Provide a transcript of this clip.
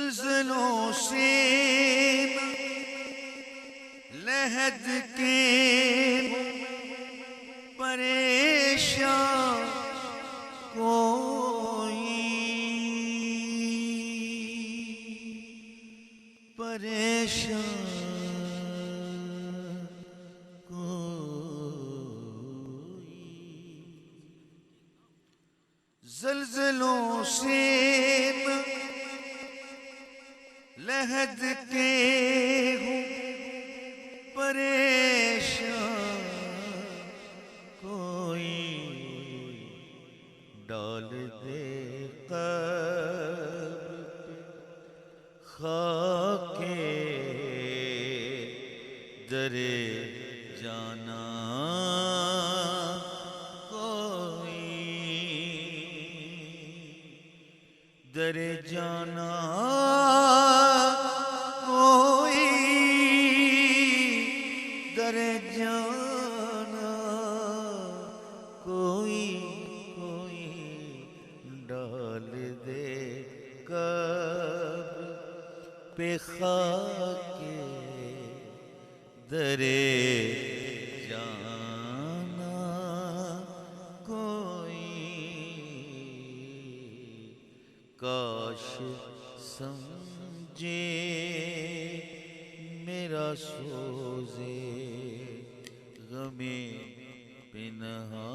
ज़लज़लों से लहद के परेशान कोई परेशान कोई ज़लज़लों से लहद के हूँ परेशान कोई डाल दे कब्र पे खाके दरे जाना कोई दरे जाना कोई दरे जाना कोई कोई डाल दे कब्र पे खाके दरे जाना कोई काश समझे मेरा सोज़े गमे पिनहा